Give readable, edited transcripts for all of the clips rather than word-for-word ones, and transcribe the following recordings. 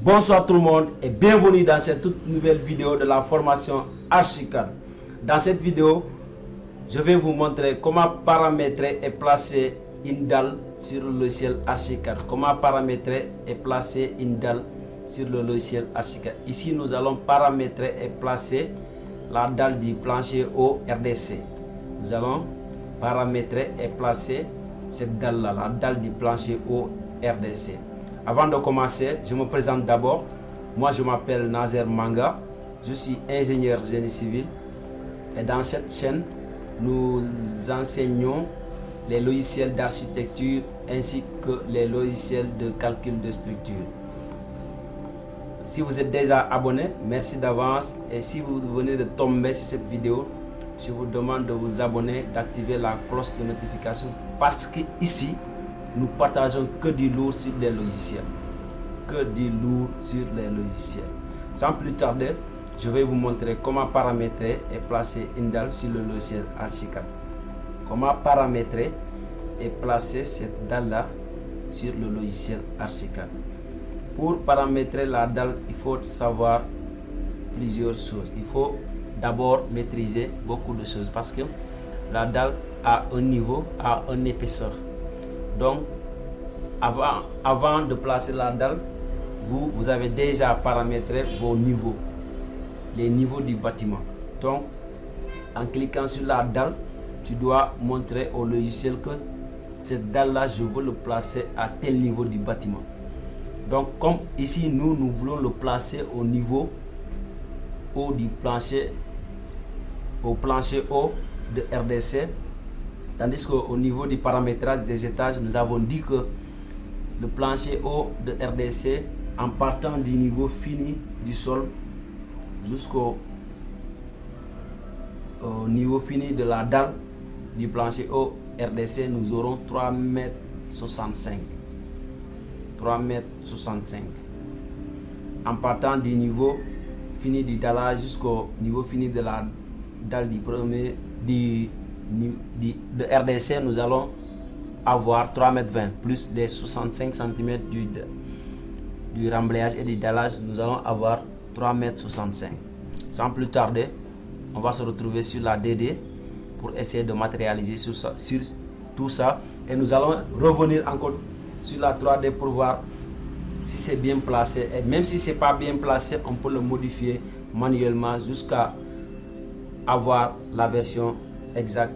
Bonsoir tout le monde et bienvenue dans cette toute nouvelle vidéo de la formation Archicad. Dans cette vidéo, je vais vous montrer comment paramétrer et placer une dalle sur le logiciel Archicad. Comment paramétrer et placer une dalle sur le logiciel Archicad. Ici, nous allons paramétrer et placer la dalle du plancher au RDC. Nous allons paramétrer et placer cette dalle-là, la dalle du plancher au RDC. Avant de commencer, je me présente d'abord. Moi, je m'appelle Nazer Manga. Je suis ingénieur génie civil. Et dans cette chaîne, nous enseignons les logiciels d'architecture ainsi que les logiciels de calcul de structure. Si vous êtes déjà abonné, merci d'avance. Et si vous venez de tomber sur cette vidéo, je vous demande de vous abonner, d'activer la cloche de notification parce que ici, nous partageons que du lourd sur les logiciels. Que du lourd sur les logiciels. Sans plus tarder, je vais vous montrer comment paramétrer et placer une dalle sur le logiciel Archicad. Comment paramétrer et placer cette dalle-là sur le logiciel Archicad. Pour paramétrer la dalle, il faut savoir plusieurs choses. Il faut d'abord maîtriser beaucoup de choses parce que la dalle a un niveau, a une épaisseur. Donc, avant de placer la dalle, vous avez déjà paramétré vos niveaux, les niveaux du bâtiment. Donc, en cliquant sur la dalle, tu dois montrer au logiciel que cette dalle-là, je veux le placer à tel niveau du bâtiment. Donc, comme ici, nous voulons le placer au niveau haut du plancher, au plancher haut de RDC. Tandis qu'au niveau du paramétrage des étages, nous avons dit que le plancher haut de RDC, en partant du niveau fini du sol jusqu'au niveau fini de la dalle du plancher haut RDC, nous aurons 3,65 m. 3,65 m. En partant du niveau fini du dallage jusqu'au niveau fini de la dalle du premier de RDC, nous allons avoir 3,20 m plus des 65 cm du remblayage et du dallage, nous allons avoir 3,65 m. Sans plus tarder, on va se retrouver sur la DD pour essayer de matérialiser sur tout ça et nous allons revenir encore sur la 3D pour voir si c'est bien placé, et même si c'est pas bien placé, on peut le modifier manuellement jusqu'à avoir la version exact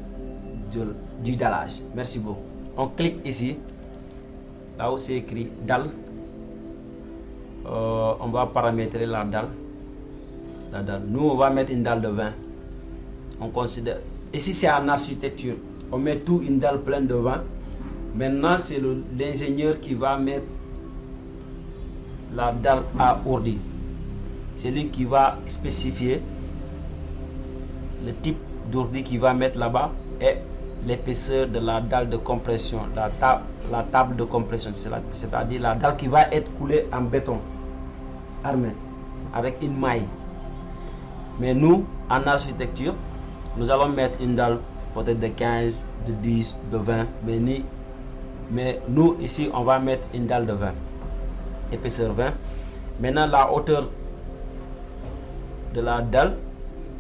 du dallage. Merci beaucoup. On clique ici, là où c'est écrit dalle. On va paramétrer la dalle. Nous, on va mettre une dalle de 20. On considère. Ici, c'est en architecture. On met tout une dalle pleine de 20. Maintenant, c'est l'ingénieur qui va mettre la dalle à ordi. C'est lui qui va spécifier le type d'ordi qu'il va mettre là-bas et l'épaisseur de la dalle de compression, la table de compression, c'est-à-dire la dalle qui va être coulée en béton armé avec une maille. Mais nous, en architecture, nous allons mettre une dalle peut-être de 15, de 10, de 20, mais nous ici, on va mettre une dalle de 20, épaisseur 20. Maintenant, la hauteur de la dalle,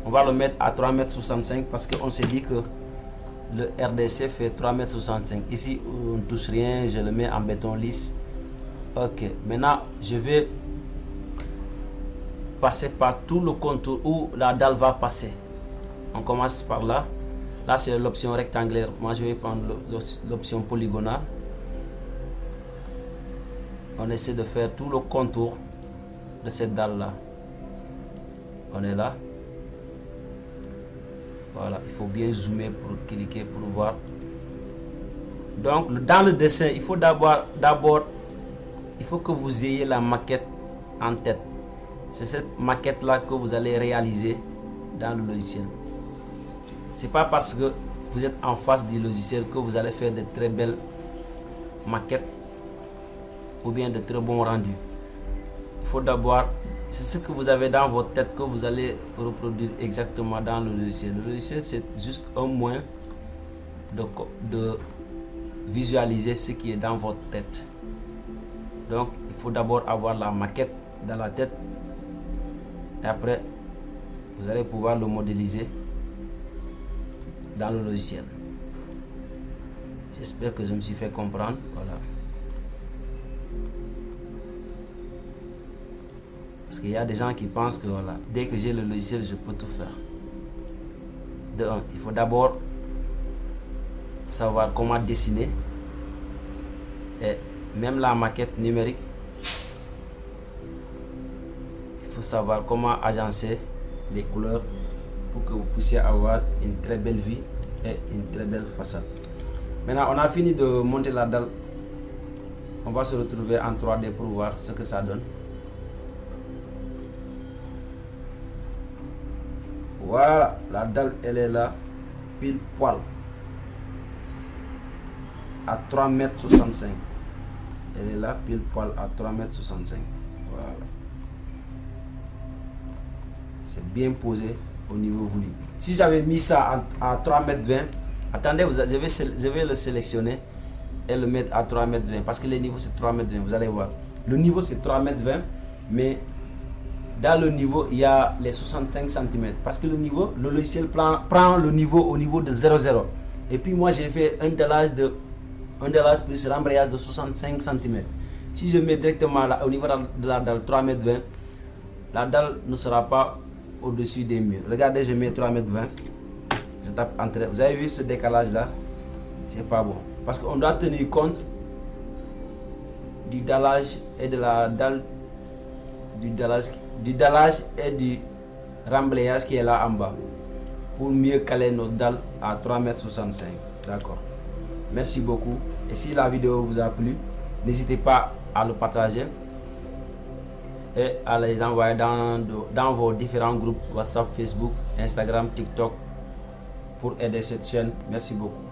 on va le mettre à 3,65 m parce qu'on s'est dit que le RDC fait 3,65 m. Ici, on ne touche rien, je le mets en béton lisse. Ok, maintenant, je vais passer par tout le contour où la dalle va passer. On commence par là. Là, c'est l'option rectangulaire. Moi, je vais prendre l'option polygonale. On essaie de faire tout le contour de cette dalle-là. On est là. Voilà, il faut bien zoomer pour cliquer pour voir. Donc, dans le dessin, il faut d'abord, il faut que vous ayez la maquette en tête. C'est cette maquette-là que vous allez réaliser dans le logiciel. C'est pas parce que vous êtes en face du logiciel que vous allez faire de très belles maquettes ou bien de très bons rendus. Il faut d'abord, c'est ce que vous avez dans votre tête que vous allez reproduire exactement dans le logiciel. Le logiciel, c'est juste un moyen de visualiser ce qui est dans votre tête. Donc, il faut d'abord avoir la maquette dans la tête. Et après, vous allez pouvoir le modéliser dans le logiciel. J'espère que je me suis fait comprendre. Voilà. Parce qu'il y a des gens qui pensent que voilà, dès que j'ai le logiciel, je peux tout faire. De un, il faut d'abord savoir comment dessiner. Et même la maquette numérique, il faut savoir comment agencer les couleurs pour que vous puissiez avoir une très belle vue et une très belle façade. Maintenant, on a fini de monter la dalle. On va se retrouver en 3D pour voir ce que ça donne. Voilà, la dalle, elle est là, pile poil, à 3,65 m. Elle est là, pile poil, à 3,65 m. Voilà. C'est bien posé au niveau voulu. Si j'avais mis ça à 3,20 m, attendez, je vais le sélectionner et le mettre à 3,20 m parce que le niveau c'est 3,20 m. Vous allez voir, le niveau c'est 3,20 m, mais dans le niveau il y a les 65 cm parce que le logiciel prend le niveau au niveau de 0,0. Et puis moi j'ai fait un délage plus rembrayage de 65 cm. Si je mets directement là, au niveau de la dalle 3,20 m, la dalle ne sera pas au-dessus des murs. Regardez, je mets 3,20 m, je tape entrée. Vous avez vu ce décalage là? C'est pas bon parce qu'on doit tenir compte du dallage et de la dalle, du dallage et du rembrayage qui est là en bas pour mieux caler nos dalles à 3,65 m. D'accord. Merci beaucoup. Et si la vidéo vous a plu, n'hésitez pas à le partager et à les envoyer dans vos différents groupes WhatsApp, Facebook, Instagram, TikTok pour aider cette chaîne. Merci beaucoup.